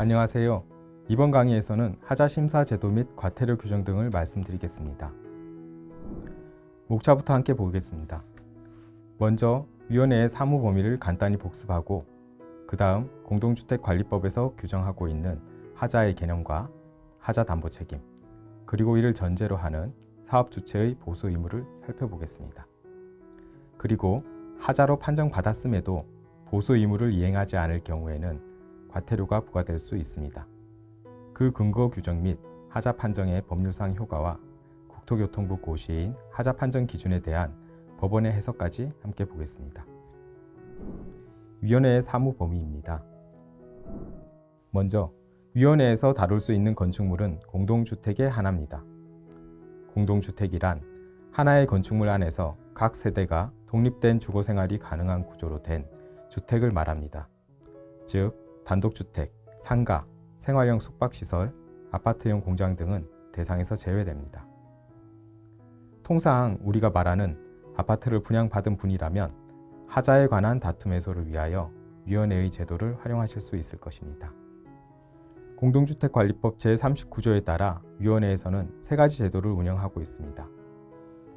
안녕하세요. 이번 강의에서는 하자 심사 제도 및 과태료 규정 등을 말씀드리겠습니다. 목차부터 함께 보겠습니다. 먼저 위원회의 사무 범위를 간단히 복습하고 그 다음 공동주택관리법에서 규정하고 있는 하자의 개념과 하자 담보 책임, 그리고 이를 전제로 하는 사업 주체의 보수 의무를 살펴보겠습니다. 그리고 하자로 판정받았음에도 보수 의무를 이행하지 않을 경우에는 과태료가 부과될 수 있습니다. 그 근거 규정 및 하자 판정의 법률상 효과와 국토교통부 고시인 하자 판정 기준에 대한 법원의 해석까지 함께 보겠습니다. 위원회의 사무 범위입니다. 먼저 위원회에서 다룰 수 있는 건축물은 공동주택의 하나입니다. 공동주택이란 하나의 건축물 안에서 각 세대가 독립된 주거생활이 가능한 구조로 된 주택을 말합니다. 즉 단독주택, 상가, 생활형 숙박시설, 아파트형 공장 등은 대상에서 제외됩니다. 통상 우리가 말하는 아파트를 분양받은 분이라면 하자에 관한 다툼 해소를 위하여 위원회의 제도를 활용하실 수 있을 것입니다. 공동주택관리법 제39조에 따라 위원회에서는 세 가지 제도를 운영하고 있습니다.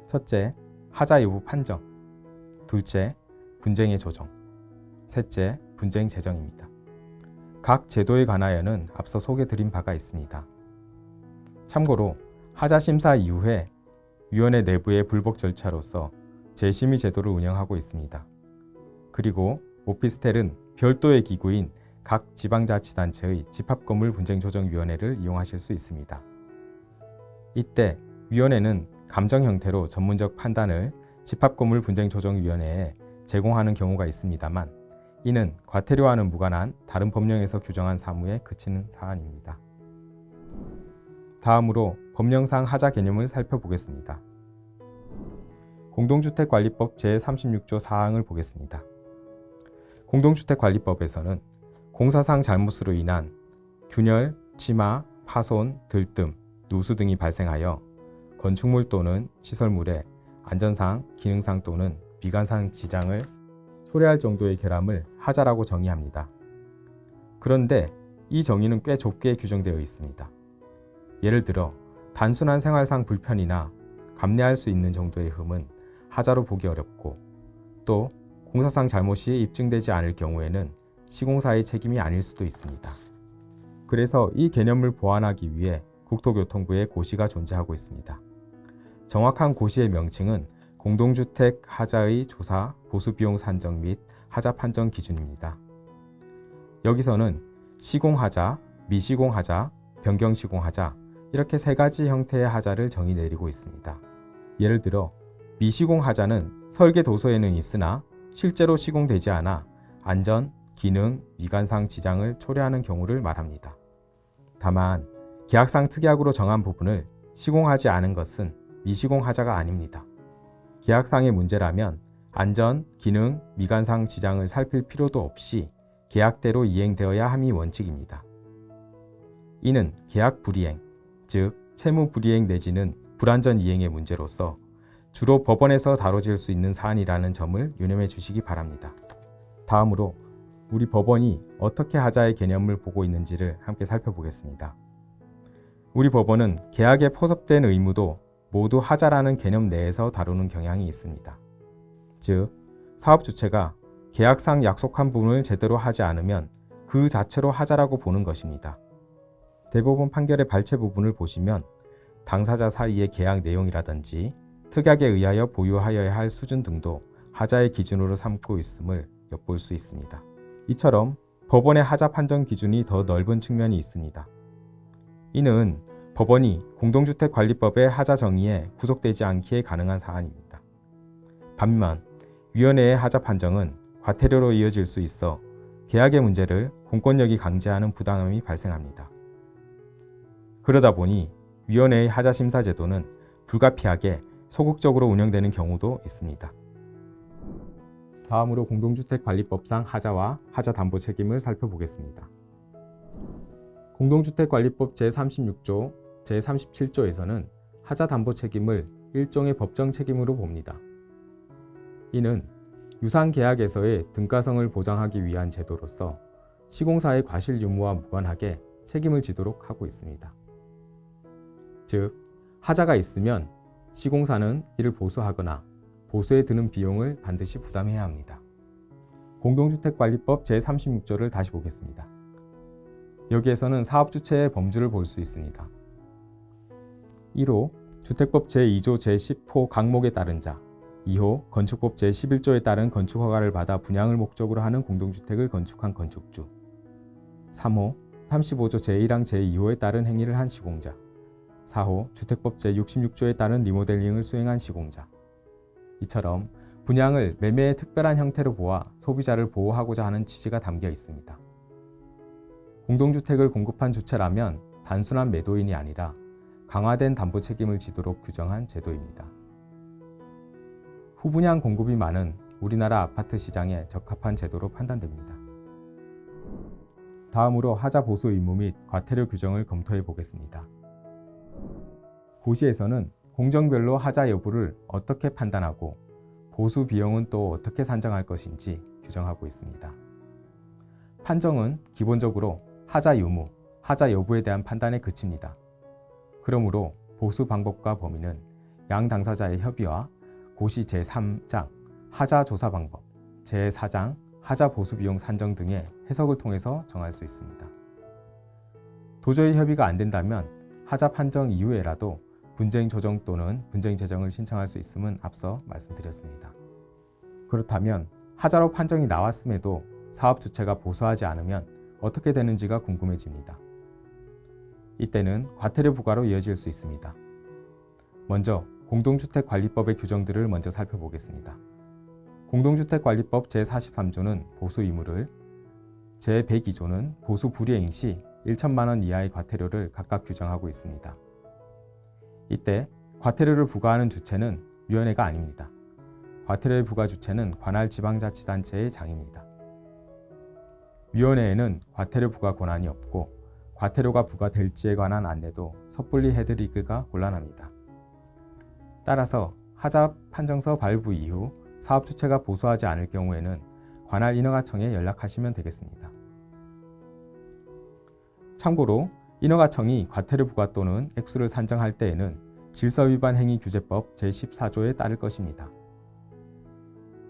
첫째, 하자 여부 판정. 둘째, 분쟁의 조정. 셋째, 분쟁 재정입니다. 각 제도에 관하여는 앞서 소개드린 바가 있습니다. 참고로 하자 심사 이후에 위원회 내부의 불복 절차로서 재심의 제도를 운영하고 있습니다. 그리고 오피스텔은 별도의 기구인 각 지방자치단체의 집합건물 분쟁조정위원회를 이용하실 수 있습니다. 이때 위원회는 감정 형태로 전문적 판단을 집합건물 분쟁조정위원회에 제공하는 경우가 있습니다만 이는 과태료와는 무관한 다른 법령에서 규정한 사무에 그치는 사안입니다. 다음으로 법령상 하자 개념을 살펴보겠습니다. 공동주택관리법 제36조 사항을 보겠습니다. 공동주택관리법에서는 공사상 잘못으로 인한 균열, 침하, 파손, 들뜸, 누수 등이 발생하여 건축물 또는 시설물의 안전상, 기능상 또는 미관상 지장을 초래할 정도의 결함을 하자라고 정의합니다. 그런데 이 정의는 꽤 좁게 규정되어 있습니다. 예를 들어 단순한 생활상 불편이나 감내할 수 있는 정도의 흠은 하자로 보기 어렵고 또 공사상 잘못이 입증되지 않을 경우에는 시공사의 책임이 아닐 수도 있습니다. 그래서 이 개념을 보완하기 위해 국토교통부의 고시가 존재하고 있습니다. 정확한 고시의 명칭은 공동주택 하자의 조사, 보수비용 산정 및 하자 판정 기준입니다. 여기서는 시공하자, 미시공하자, 변경시공하자 이렇게 세 가지 형태의 하자를 정의 내리고 있습니다. 예를 들어 미시공하자는 설계 도서에는 있으나 실제로 시공되지 않아 안전, 기능, 미관상 지장을 초래하는 경우를 말합니다. 다만 계약상 특약으로 정한 부분을 시공하지 않은 것은 미시공하자가 아닙니다. 계약상의 문제라면 안전, 기능, 미관상 지장을 살필 필요도 없이 계약대로 이행되어야 함이 원칙입니다. 이는 계약 불이행, 즉 채무 불이행 내지는 불완전 이행의 문제로서 주로 법원에서 다뤄질 수 있는 사안이라는 점을 유념해 주시기 바랍니다. 다음으로 우리 법원이 어떻게 하자의 개념을 보고 있는지를 함께 살펴보겠습니다. 우리 법원은 계약에 포섭된 의무도 모두 하자라는 개념 내에서 다루는 경향이 있습니다. 즉, 사업 주체가 계약상 약속한 부분을 제대로 하지 않으면 그 자체로 하자라고 보는 것입니다. 대법원 판결의 발췌 부분을 보시면 당사자 사이의 계약 내용이라든지 특약에 의하여 보유하여야 할 수준 등도 하자의 기준으로 삼고 있음을 엿볼 수 있습니다. 이처럼 법원의 하자 판정 기준이 더 넓은 측면이 있습니다. 이는 법원이 공동주택관리법의 하자 정의에 구속되지 않기에 가능한 사안입니다. 반면 위원회의 하자 판정은 과태료로 이어질 수 있어 계약의 문제를 공권력이 강제하는 부당함이 발생합니다. 그러다 보니 위원회의 하자 심사 제도는 불가피하게 소극적으로 운영되는 경우도 있습니다. 다음으로 공동주택관리법상 하자와 하자 담보 책임을 살펴보겠습니다. 공동주택관리법 제36조, 제37조에서는 하자 담보 책임을 일종의 법정 책임으로 봅니다. 이는 유상계약에서의 등가성을 보장하기 위한 제도로서 시공사의 과실 유무와 무관하게 책임을 지도록 하고 있습니다. 즉, 하자가 있으면 시공사는 이를 보수하거나 보수에 드는 비용을 반드시 부담해야 합니다. 공동주택관리법 제36조를 다시 보겠습니다. 여기에서는 사업주체의 범주를 볼 수 있습니다. 1호 주택법 제2조 제10호 강목에 따른 자, 2호 건축법 제11조에 따른 건축허가를 받아 분양을 목적으로 하는 공동주택을 건축한 건축주, 3호 35조 제1항 제2호에 따른 행위를 한 시공자, 4호 주택법 제66조에 따른 리모델링을 수행한 시공자. 이처럼 분양을 매매의 특별한 형태로 보아 소비자를 보호하고자 하는 취지가 담겨 있습니다. 공동주택을 공급한 주체라면 단순한 매도인이 아니라 강화된 담보 책임을 지도록 규정한 제도입니다. 후분양 공급이 많은 우리나라 아파트 시장에 적합한 제도로 판단됩니다. 다음으로 하자 보수 의무 및 과태료 규정을 검토해 보겠습니다. 고시에서는 공정별로 하자 여부를 어떻게 판단하고 보수 비용은 또 어떻게 산정할 것인지 규정하고 있습니다. 판정은 기본적으로 하자 유무, 하자 여부에 대한 판단에 그칩니다. 그러므로 보수 방법과 범위는 양 당사자의 협의와 고시 제3장 하자 조사 방법, 제4장 하자 보수 비용 산정 등의 해석을 통해서 정할 수 있습니다. 도저히 협의가 안 된다면 하자 판정 이후에라도 분쟁 조정 또는 분쟁 재정을 신청할 수 있음은 앞서 말씀드렸습니다. 그렇다면 하자로 판정이 나왔음에도 사업 주체가 보수하지 않으면 어떻게 되는지가 궁금해집니다. 이때는 과태료 부과로 이어질 수 있습니다. 먼저 공동주택관리법의 규정들을 먼저 살펴보겠습니다. 공동주택관리법 제43조는 보수 의무를, 제102조는 보수 불이행 시 1천만 원 이하의 과태료를 각각 규정하고 있습니다. 이때 과태료를 부과하는 주체는 위원회가 아닙니다. 과태료의 부과 주체는 관할 지방자치단체의 장입니다. 위원회에는 과태료 부과 권한이 없고 과태료가 부과될지에 관한 안내도 섣불리 해드리기가 곤란합니다. 따라서 하자 판정서 발부 이후 사업 주체가 보수하지 않을 경우에는 관할 인허가청에 연락하시면 되겠습니다. 참고로 인허가청이 과태료 부과 또는 액수를 산정할 때에는 질서위반 행위규제법 제14조에 따를 것입니다.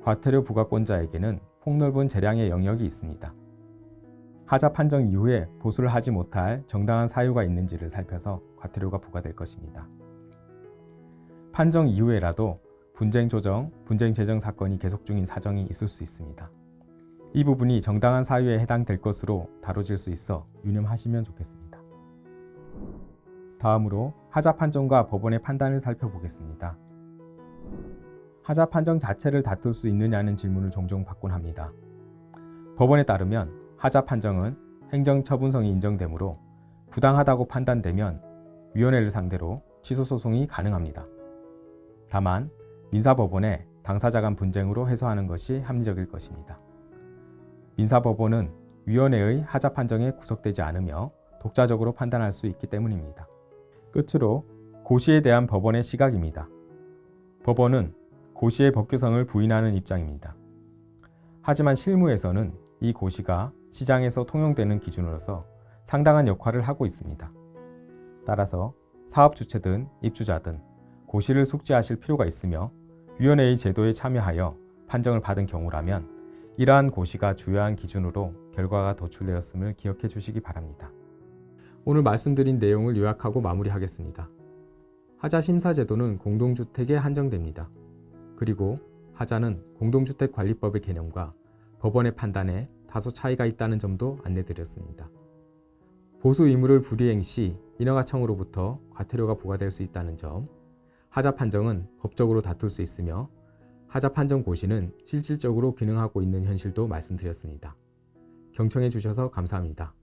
과태료 부과권자에게는 폭넓은 재량의 영역이 있습니다. 하자 판정 이후에 보수를 하지 못할 정당한 사유가 있는지를 살펴서 과태료가 부과될 것입니다. 판정 이후에라도 분쟁 조정, 분쟁 재정 사건이 계속 중인 사정이 있을 수 있습니다. 이 부분이 정당한 사유에 해당될 것으로 다뤄질 수 있어 유념하시면 좋겠습니다. 다음으로 하자 판정과 법원의 판단을 살펴보겠습니다. 하자 판정 자체를 다툴 수 있느냐는 질문을 종종 받곤 합니다. 법원에 따르면 하자 판정은 행정처분성이 인정되므로 부당하다고 판단되면 위원회를 상대로 취소소송이 가능합니다. 다만 민사법원에 당사자 간 분쟁으로 해소하는 것이 합리적일 것입니다. 민사법원은 위원회의 하자 판정에 구속되지 않으며 독자적으로 판단할 수 있기 때문입니다. 끝으로 고시에 대한 법원의 시각입니다. 법원은 고시의 법규성을 부인하는 입장입니다. 하지만 실무에서는 이 고시가 시장에서 통용되는 기준으로서 상당한 역할을 하고 있습니다. 따라서 사업 주체든 입주자든 고시를 숙지하실 필요가 있으며 위원회의 제도에 참여하여 판정을 받은 경우라면 이러한 고시가 주요한 기준으로 결과가 도출되었음을 기억해 주시기 바랍니다. 오늘 말씀드린 내용을 요약하고 마무리하겠습니다. 하자 심사 제도는 공동주택에 한정됩니다. 그리고 하자는 공동주택관리법의 개념과 법원의 판단에 다소 차이가 있다는 점도 안내드렸습니다. 보수 의무를 불이행 시 인허가청으로부터 과태료가 부과될 수 있다는 점, 하자 판정은 법적으로 다툴 수 있으며 하자 판정 고시는 실질적으로 기능하고 있는 현실도 말씀드렸습니다. 경청해 주셔서 감사합니다.